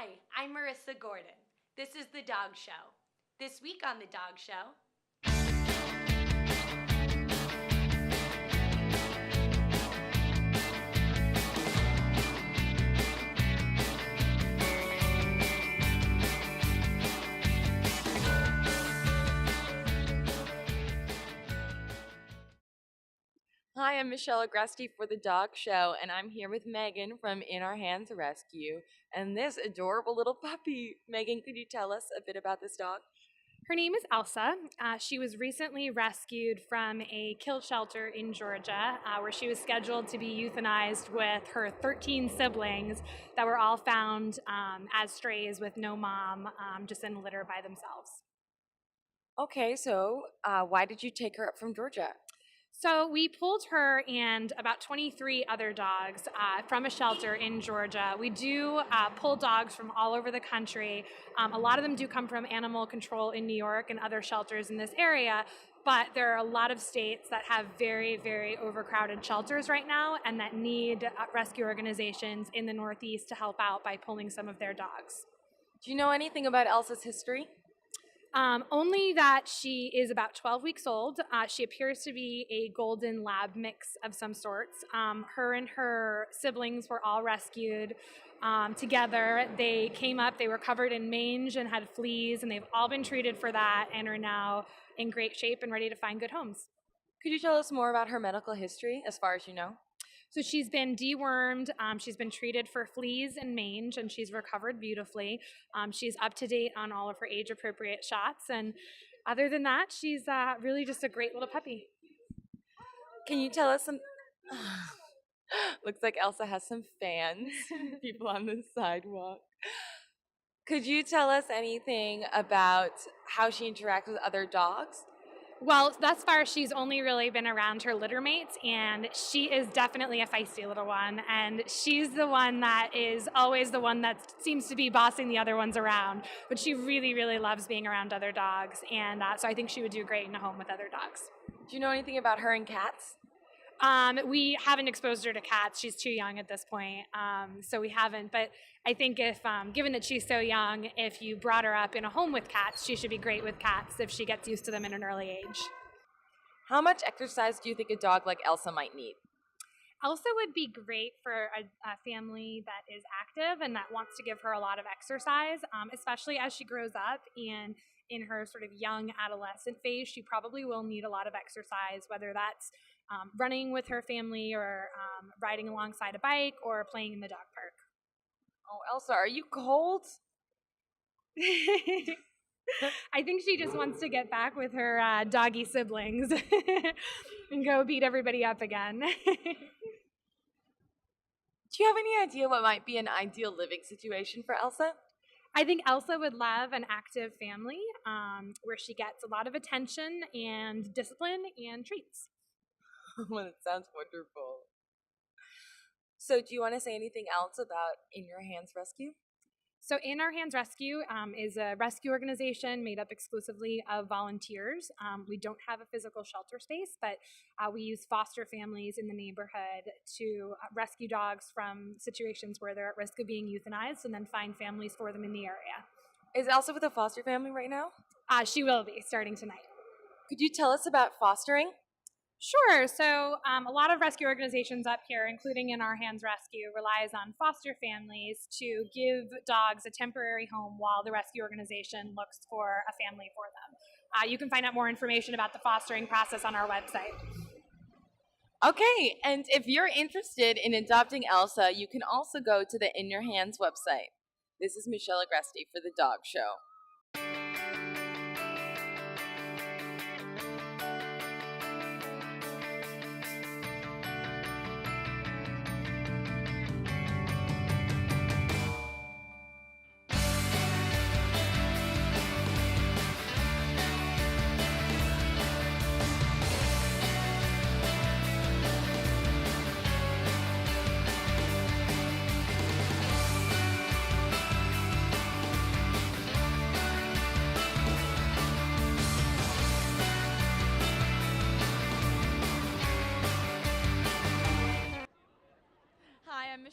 Hi, I'm Marissa Gordon. This is The Dog Show. This week on The Dog Show... Hi, I'm Michelle Agresti for The Dog Show, and I'm here with Megan from In Our Hands Rescue and this adorable little puppy. Megan, could you tell us a bit about this dog? Her name is Elsa. She was recently rescued from a kill shelter in Georgia, where she was scheduled to be euthanized with her 13 siblings that were all found as strays with no mom, just in a litter by themselves. Okay, so why did you take her up from Georgia? So we pulled her and about 23 other dogs from a shelter in Georgia. We do pull dogs from all over the country. A lot of them do come from animal control in New York and other shelters in this area, but there are a lot of states that have very, very overcrowded shelters right now and that need rescue organizations in the Northeast to help out by pulling some of their dogs. Do you know anything about Elsa's history? Only that she is about 12 weeks old. She appears to be a golden lab mix of some sorts. Her and her siblings were all rescued together. They came up, they were covered in mange and had fleas, and they've all been treated for that and are now in great shape and ready to find good homes. Could you tell us more about her medical history, as far as you know? So she's been dewormed, she's been treated for fleas and mange, and she's recovered beautifully. She's up to date on all of her age-appropriate shots, and other than that, she's really just a great little puppy. Can you tell us some... Looks like Elsa has some fans, people on the sidewalk. Could you tell us anything about how she interacts with other dogs? Well, thus far, she's only really been around her litter mates, and she is definitely a feisty little one, and she's the one that is always the one that seems to be bossing the other ones around, but she really, really loves being around other dogs, and so I think she would do great in a home with other dogs. Do you know anything about her and cats? We haven't exposed her to cats. She's too young at this point, so we haven't. But I think if, given that she's so young, if you brought her up in a home with cats, she should be great with cats if she gets used to them in an early age. How much exercise do you think a dog like Elsa might need? Elsa would be great for a family that is active and that wants to give her a lot of exercise, especially as she grows up and in her sort of young adolescent phase. She probably will need a lot of exercise, whether that's running with her family or riding alongside a bike or playing in the dog park. Oh, Elsa, are you cold? I think she just wants to get back with her doggy siblings and go beat everybody up again. Do you have any idea what might be an ideal living situation for Elsa? I think Elsa would love an active family where she gets a lot of attention and discipline and treats. Well, it sounds wonderful. So do you want to say anything else about In Your Hands Rescue? So In Our Hands Rescue is a rescue organization made up exclusively of volunteers. We don't have a physical shelter space, but we use foster families in the neighborhood to rescue dogs from situations where they're at risk of being euthanized and then find families for them in the area. Is Elsa with a foster family right now? She will be, starting tonight. Could you tell us about fostering? Sure. So a lot of rescue organizations up here, including In Our Hands Rescue, relies on foster families to give dogs a temporary home while the rescue organization looks for a family for them. You can find out more information about the fostering process on our website. Okay, and if you're interested in adopting Elsa, you can also go to the In Your Hands website. This is Michelle Agresti for The Dog Show.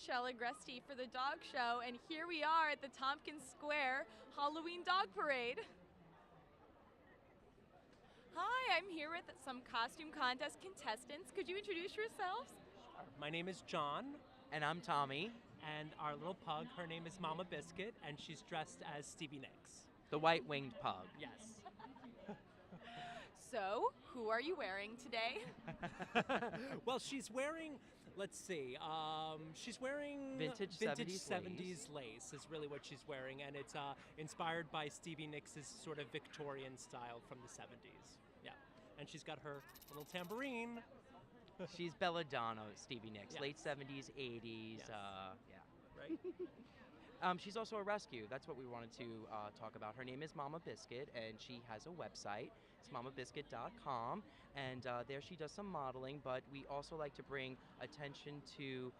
Michelle Agresti for the dog show, and here we are at the Tompkins Square Halloween Dog Parade. Hi, I'm here with some costume contest contestants. Could you introduce yourselves? My name is John, And I'm Tommy, and our little pug, her name is Mama Biscuit, and she's dressed as Stevie Nicks. the white-winged pug. Yes. So, who are you wearing today? Well, she's wearing, let's see, she's wearing Vintage 70s 70s lace is really what she's wearing, and it's inspired by Stevie Nicks' sort of Victorian style from the 70s. Yeah. And she's got her little tambourine. She's Belladonna, Stevie Nicks, Yeah. late 70s, 80s. Yes. Yeah. Right? She's also a rescue. That's what we wanted to talk about. Her name is Mama Biscuit, and she has a website. It's mamabiscuit.com, and there she does some modeling. But we also like to bring attention to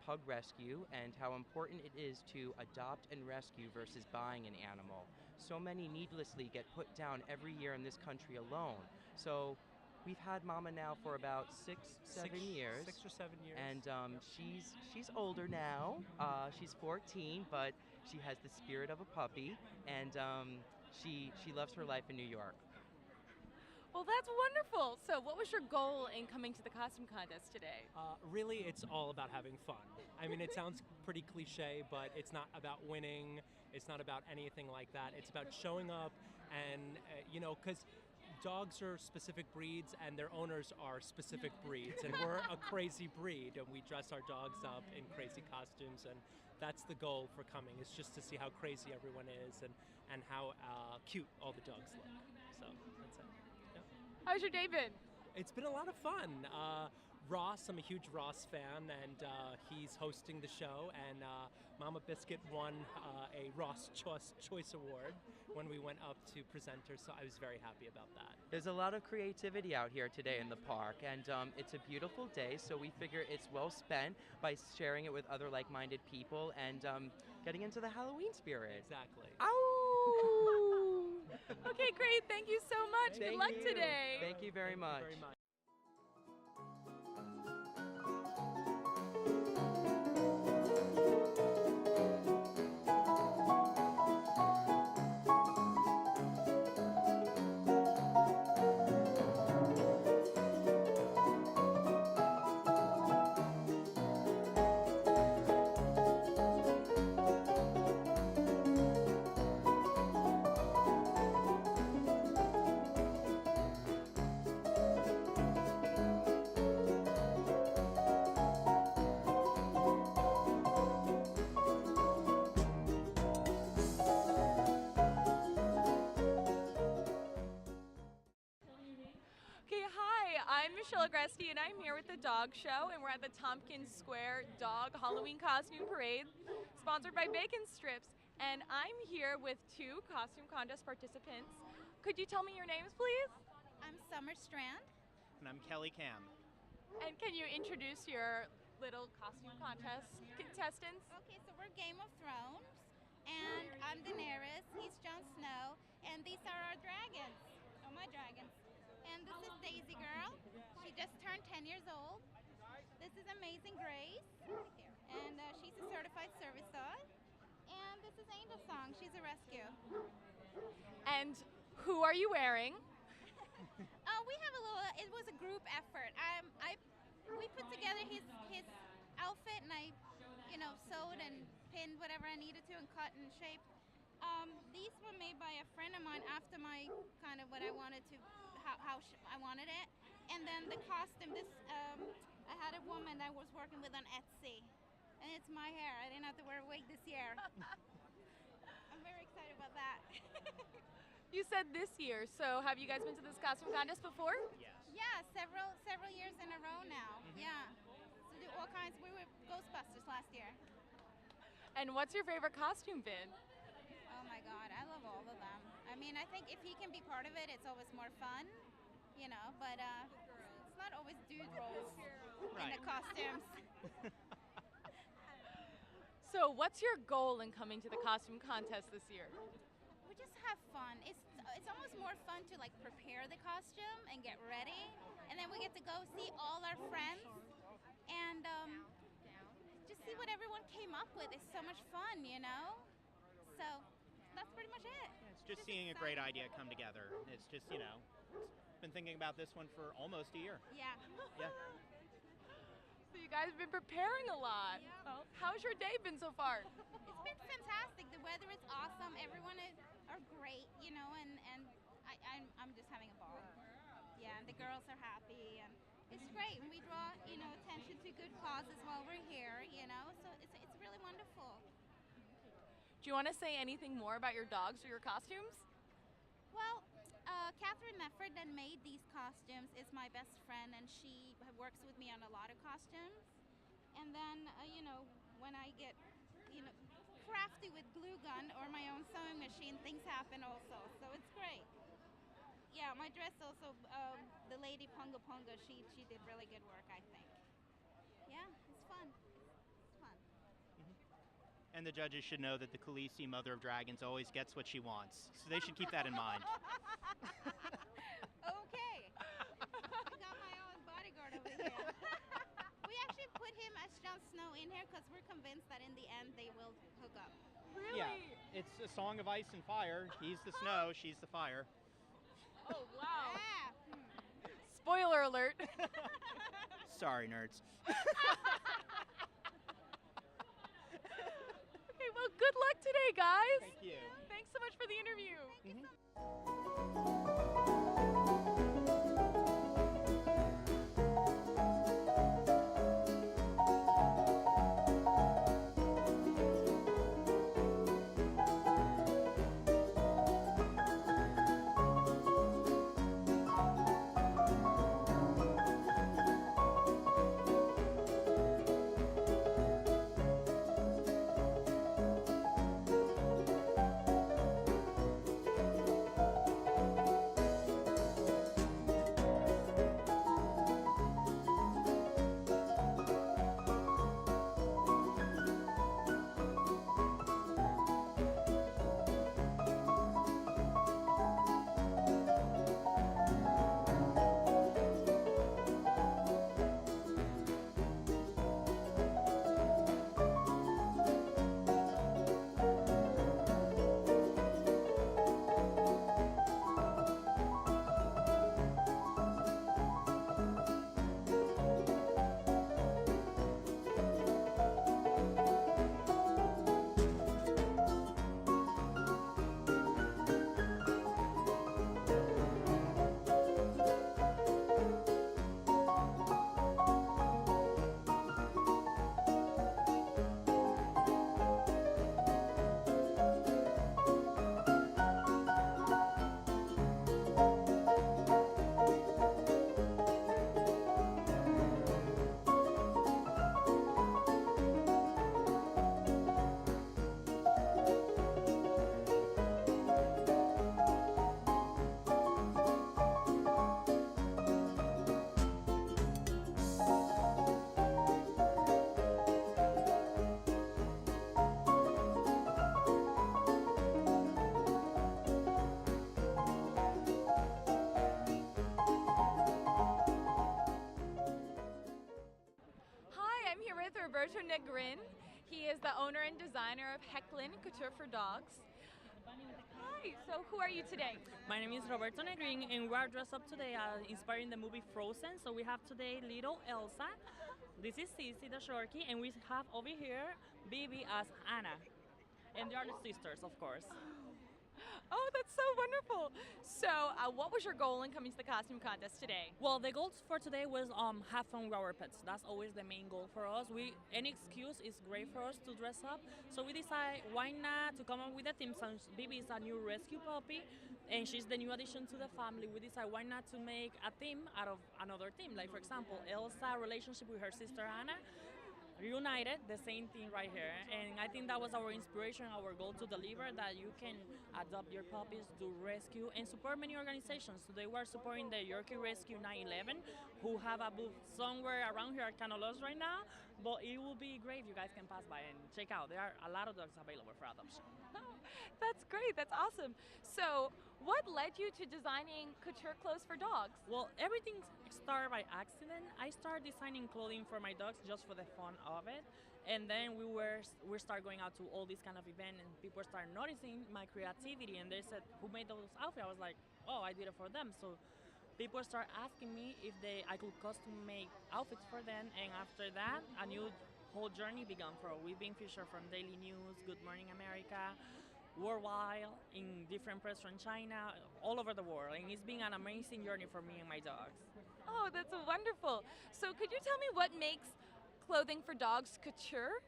pug rescue and how important it is to adopt and rescue versus buying an animal. So many needlessly get put down every year in this country alone. So we've had Mama now for about 7 years. 6 or 7 years. And she's older now. She's 14, but she has the spirit of a puppy, and she loves her life in New York. Well, that's wonderful. So, what was your goal in coming to the costume contest today? Really, it's all about having fun. I mean, it sounds pretty cliche, but it's not about winning. It's not about anything like that. It's about showing up and, because dogs are specific breeds and their owners are specific breeds. And we're a crazy breed, and we dress our dogs up in crazy costumes. And that's the goal for coming, is just to see how crazy everyone is and how cute all the dogs look. So that's it. How's your day been? It's been a lot of fun. Ross, I'm a huge Ross fan, and he's hosting the show. And Mama Biscuit won a Ross Choice Award when we went up to present her, so I was very happy about that. There's a lot of creativity out here today in the park, and it's a beautiful day, so we figure it's well spent by sharing it with other like-minded people and getting into the Halloween spirit. Exactly. Ow! Okay, great. Thank you so much. Good Thank luck you. today. Thank you very much. Very much. Okay, hi. I'm Michelle Agresti, and I'm here with the dog show, and we're at the Tompkins Square Dog Halloween Costume Parade, sponsored by Bacon Strips. And I'm here with two costume contest participants. Could you tell me your names, please? I'm Summer Strand. And I'm Kelly Cam. And can you introduce your little costume contest contestants? Okay, so we're Game of Thrones, and I'm Daenerys, he's Jon Snow, and these are our dragons. Oh, my dragons. And this is Daisy Girl. She just turned 10 years old. This is Amazing Grace, and she's a certified service dog. And this is Angel Song. She's a rescue. And who are you wearing? We have a little. It was a group effort. We put together his outfit, and I, sewed and pinned whatever I needed to, and cut and shaped. These were made by a friend of mine after my kind of what I wanted to, how I wanted it. And then the costume. I had a woman that I was working with on Etsy, and it's my hair. I didn't have to wear a wig this year. I'm very excited about that. You said this year, so have you guys been to this costume contest before? Yes. Yeah, several years in a row now. Yeah. So do all kinds. We were Ghostbusters last year. And what's your favorite costume been? Oh my God, I love all of them. I mean, I think if he can be part of it, it's always more fun, but it's not always dude roles in the costumes. So what's your goal in coming to the costume contest this year? We just have fun. It's almost more fun to like prepare the costume and get ready, and then we get to go see all our friends and just see what everyone came up with. It's so much fun, you know? So that's pretty much it. It's just seeing a great idea come together. It's just, been thinking about this one for almost a year. Yeah. Yeah. So you guys have been preparing a lot. Yeah. Well, how's your day been so far? It's been fantastic. The weather is awesome. Everyone are great, and I'm just having a ball. Yeah, and the girls are happy, and it's great. And we draw, attention to good causes while we're here, so it's really wonderful. Do you want to say anything more about your dogs or your costumes? Well, Catherine Mefford that made these costumes is my best friend, and she works with me on a lot of costumes. And then, when I get, crafty with glue gun or my own sewing machine, things happen also. So it's great. Yeah, my dress also, the lady Punga Punga, she did really good work, I think. Yeah, it's fun. It's fun. And the judges should know that the Khaleesi, Mother of Dragons, always gets what she wants. So they should keep that in mind. Okay. I got my own bodyguard over here. We actually put him as Jon Snow in here because we're convinced that in the end they will hook up. Really? Yeah, it's a song of ice and fire. He's the snow, she's the fire. Oh, wow. Yeah. Spoiler alert. Sorry, nerds. Okay, well, good luck today, guys. Thank you. Thanks so much for the interview. Thank you so Hi, I'm here with Roberto Negrin. He is the owner and designer of Hecklin Couture for Dogs. Hi, so who are you today? My name is Roberto Negrin, and we are dressed up today inspiring the movie Frozen. So we have today little Elsa. This is Sissy the Shorty, and we have over here Bibi as Anna. And they are the sisters, of course. Oh, that's so wonderful. So, what was your goal in coming to the costume contest today? Well, the goal for today was have fun with our pets. That's always the main goal for us. Any excuse is great for us to dress up. So we decide why not to come up with a theme. Since Bibi is a new rescue puppy and she's the new addition to the family, we decide why not to make a theme out of another theme. Like for example, Elsa's relationship with her sister Anna. Reunited, the same thing right here, and I think that was our inspiration, our goal to deliver, that you can adopt your puppies, do rescue, and support many organizations. Today we're supporting the Yorkie Rescue 911, who have a booth somewhere around here, kind of lost right now, but it will be great if you guys can pass by and check out. There are a lot of dogs available for adoption. That's great, that's awesome. So, what led you to designing couture clothes for dogs? Well, everything started by accident. I started designing clothing for my dogs just for the fun of it. And then we start going out to all these kind of events, and people start noticing my creativity, and they said, "Who made those outfits?" I was like, "Oh, I did it for them." So people start asking me if I could custom make outfits for them, and after that, a new whole journey began. We've been featured from Daily News, Good Morning America, worldwide, in different press from China, all over the world, and it's been an amazing journey for me and my dogs. Oh, that's wonderful. So could you tell me what makes clothing for dogs couture?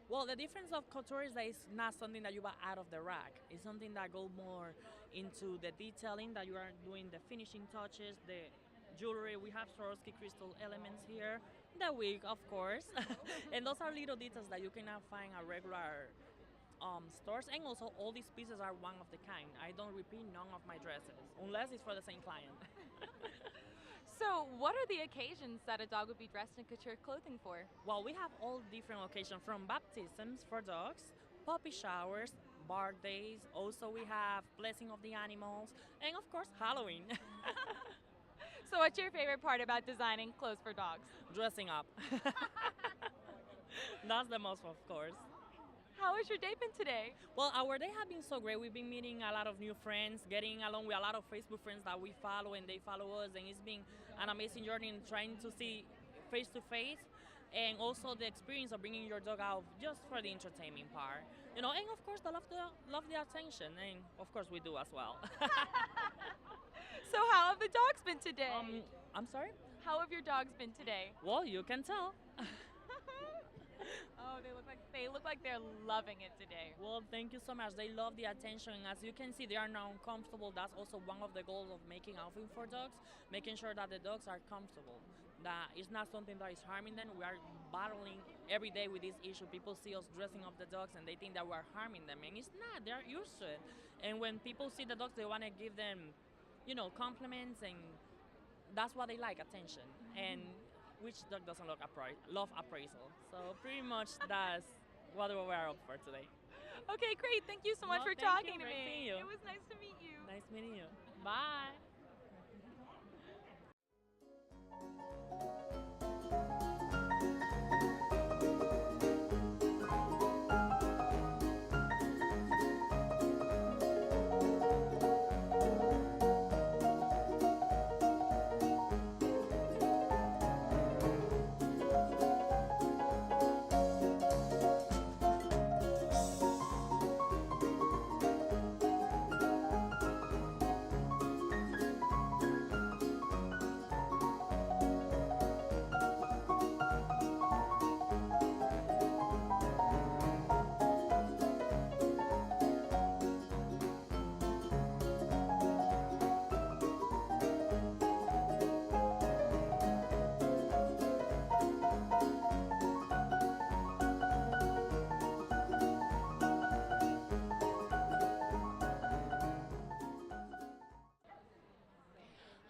Well, the difference of couture is that it's not something that you buy out of the rack. It's something that goes more into the detailing, that you are doing the finishing touches, the jewelry. We have Swarovski crystal elements here, the wig, of course. And those are little details that you cannot find at regular stores. And also, all these pieces are one of the kind. I don't repeat none of my dresses, unless it's for the same client. So what are the occasions that a dog would be dressed in couture clothing for? Well, we have all different occasions, from baptisms for dogs, puppy showers, birthdays. Also, we have blessing of the animals, and of course, Halloween. So what's your favorite part about designing clothes for dogs? Dressing up. That's the most, of course. How has your day been today? Well, our day has been so great. We've been meeting a lot of new friends, getting along with a lot of Facebook friends that we follow, and they follow us, and it's been an amazing journey in trying to see face to face, and also the experience of bringing your dog out just for the entertainment part. And of course, they love the attention, and of course we do as well. So how have the dogs been today? I'm sorry? How have your dogs been today? Well, you can tell. Oh, they look like they're loving it today. Well, thank you so much. They love the attention, and as you can see, they are now comfortable. That's also one of the goals of making outfit for dogs, making sure that the dogs are comfortable, that it's not something that is harming them. We are battling every day with this issue. People see us dressing up the dogs, and they think that we're harming them, and it's not. They're used to it. And when people see the dogs, they want to give them, compliments, and that's what they like, attention. And which dog doesn't love appraisal? So pretty much that's what we're up for today. Okay, great. Thank you so much for Thank talking you. to Great me. seeing you. It was nice to meet you. Nice meeting you. Bye.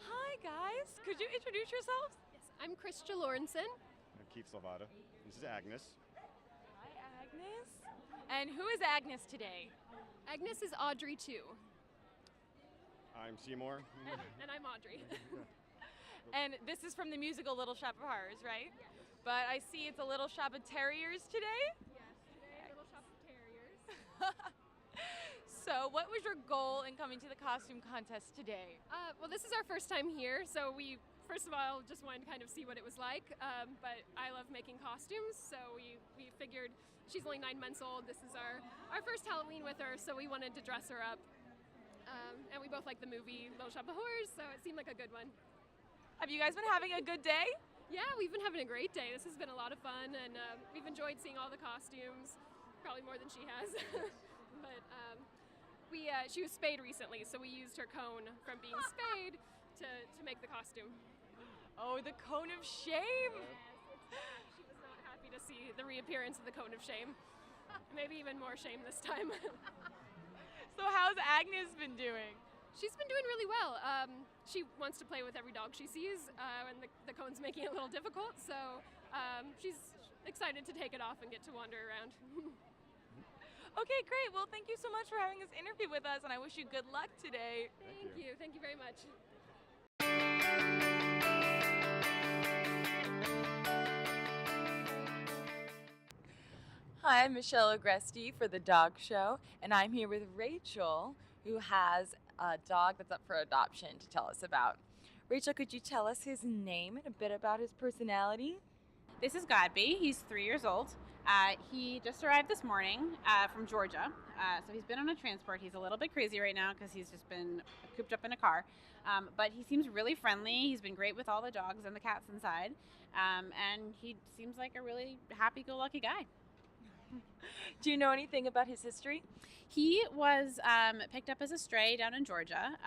Hi guys, could you introduce yourselves? Yes, I'm Krista Lawrenson. I'm Keith Salvata. This is Agnes. Hi Agnes. And who is Agnes today? Agnes is Audrey too. I'm Seymour. And I'm Audrey. And this is from the musical Little Shop of Horrors, right? Yes. But I see it's a Little Shop of Terriers today? Yes, today Little Shop of Terriers. So what was your goal in coming to the costume contest today? Well, this is our first time here, so we first of all just wanted to kind of see what it was like. But I love making costumes, so we figured she's only 9 months old. This is our first Halloween with her, so we wanted to dress her up. And we both like the movie Little Shop of Horrors, so it seemed like a good one. Have you guys been having a good day? Yeah, we've been having a great day. This has been a lot of fun, and we've enjoyed seeing all the costumes, probably more than she has. But she was spayed recently, so we used her cone from being spayed to make the costume. Oh, the cone of shame! Yes, she was not happy to see the reappearance of the cone of shame. Maybe even more shame this time. So how's Agnes been doing? She's been doing really well. She wants to play with every dog she sees, and the cone's making it a little difficult, so she's excited to take it off and get to wander around. Okay, great. Well, thank you so much for having this interview with us, and I wish you good luck today. Thank you. Thank you very much. Hi, I'm Michelle Agresti for The Dog Show, and I'm here with Rachel, who has a dog that's up for adoption to tell us about. Rachel, could you tell us his name and a bit about his personality? This is Godby. He's 3 years old. He just arrived this morning from Georgia. So he's been on a transport. He's a little bit crazy right now because he's just been cooped up in a car. But he seems really friendly. He's been great with all the dogs and the cats inside. And he seems like a really happy-go-lucky guy. Do you know anything about his history? He was picked up as a stray down in Georgia.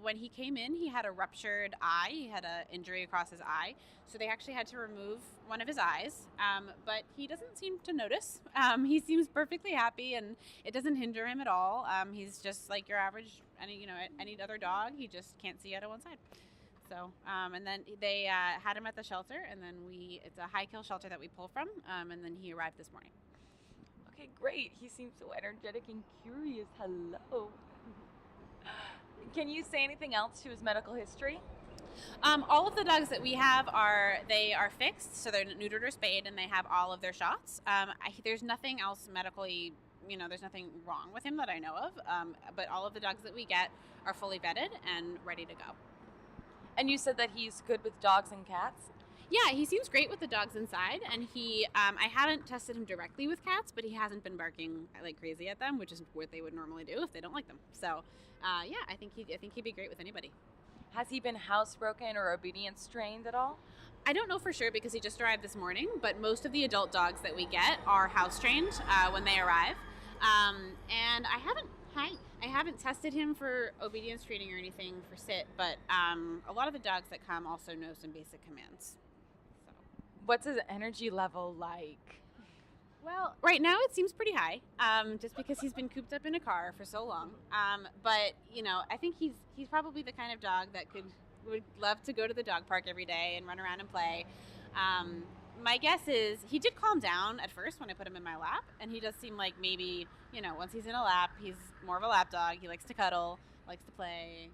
When he came in, he had a ruptured eye. He had an injury across his eye. So they actually had to remove one of his eyes. But he doesn't seem to notice. He seems perfectly happy, and it doesn't hinder him at all. He's just like your average, any other dog. He just can't see out of one side. So, and then they had him at the shelter, and then it's a high kill shelter that we pull from, and then he arrived this morning. Okay, great. He seems so energetic and curious. Hello. Can you say anything else to his medical history? All of the dogs that we have are fixed, so they're neutered or spayed, and they have all of their shots. There's nothing else medically, there's nothing wrong with him that I know of, but all of the dogs that we get are fully vetted and ready to go. And you said that he's good with dogs and cats? Yeah, he seems great with the dogs inside, and I haven't tested him directly with cats, but he hasn't been barking like crazy at them, which is what they would normally do if they don't like them. So, yeah, I think he'd be great with anybody. Has he been housebroken or obedience trained at all? I don't know for sure because he just arrived this morning, but most of the adult dogs that we get are house trained when they arrive. And I haven't tested him for obedience training or anything for sit, but a lot of the dogs that come also know some basic commands. What's his energy level like? Well, right now it seems pretty high, just because he's been cooped up in a car for so long. But I think he's probably the kind of dog that would love to go to the dog park every day and run around and play. My guess is he did calm down at first when I put him in my lap, and he does seem like maybe once he's in a lap, he's more of a lap dog. He likes to cuddle, likes to play.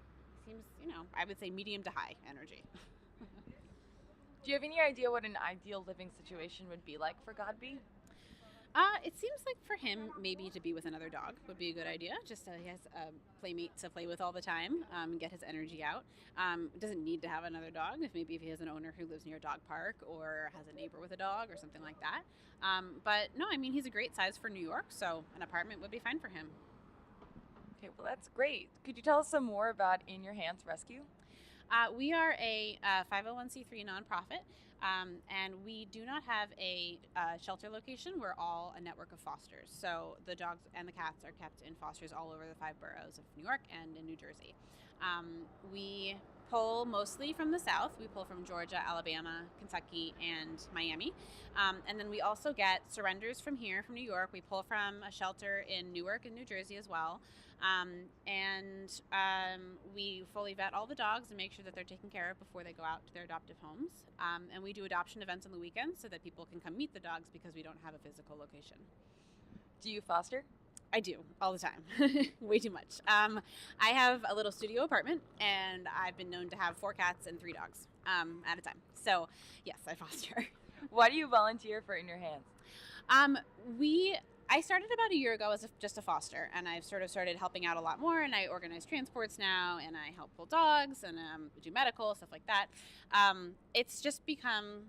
Seems I would say medium to high energy. Do you have any idea what an ideal living situation would be like for Godby? It seems like for him, maybe to be with another dog would be a good idea, just so he has a playmate to play with all the time and get his energy out. Doesn't need to have another dog, if he has an owner who lives near a dog park or has a neighbor with a dog or something like that. But no, he's a great size for New York, so an apartment would be fine for him. Okay, well, that's great. Could you tell us some more about In Your Hands Rescue? We are a 501c3 nonprofit, and we do not have a shelter location. We're all a network of fosters. So the dogs and the cats are kept in fosters all over the 5 boroughs of New York and in New Jersey. We pull mostly from the South. We pull from Georgia, Alabama, Kentucky, and Miami. And then we also get surrenders from here, from New York. We pull from a shelter in Newark and New Jersey as well. We fully vet all the dogs and make sure that they're taken care of before they go out to their adoptive homes. And we do adoption events on the weekends so that people can come meet the dogs because we don't have a physical location. Do you foster? I do, all the time. Way too much. I have a little studio apartment, and I've been known to have 4 cats and 3 dogs at a time. So, yes, I foster. Why do you volunteer for In Your Hands? I started about a year ago as just a foster, and I've sort of started helping out a lot more, and I organize transports now, and I help pull dogs, and do medical, stuff like that. It's just become...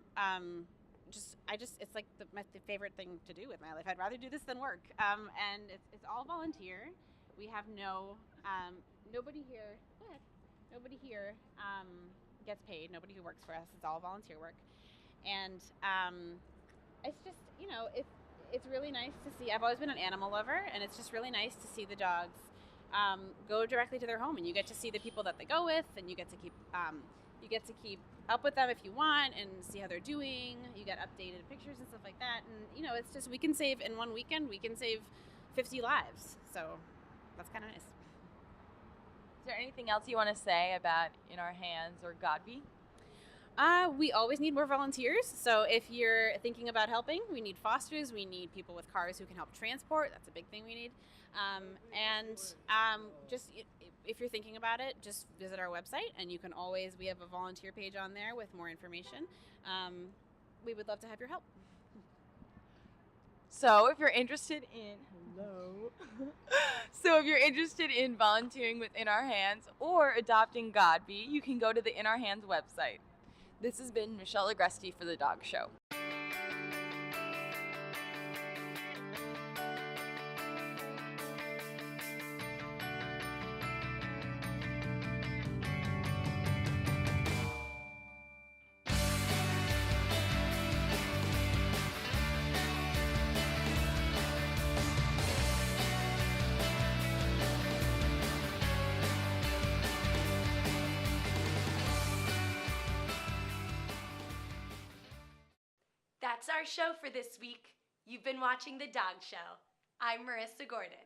it's like my favorite thing to do with my life. I'd rather do this than work. And it's all volunteer. We have nobody here gets paid. Nobody who works for us. It's all volunteer work. And it's just, it's really nice to see. I've always been an animal lover, and it's just really nice to see the dogs go directly to their home, and you get to see the people that they go with, and you get to keep up with them if you want and see how they're doing. You get updated pictures and stuff like that. And, it's just, in one weekend, we can save 50 lives. So that's kind of nice. Is there anything else you want to say about In Our Hands or Godby? We always need more volunteers. So if you're thinking about helping, we need fosters. We need people with cars who can help transport. That's a big thing we need. Just if you're thinking about it, just visit our website, and we have a volunteer page on there with more information. We would love to have your help. So if you're interested in So if you're interested in volunteering with In Our Hands or adopting Godby, you can go to the In Our Hands website. This has been Michelle Agresti for The Dog Show. That's our show for this week. You've been watching The Dog Show. I'm Marissa Gordon.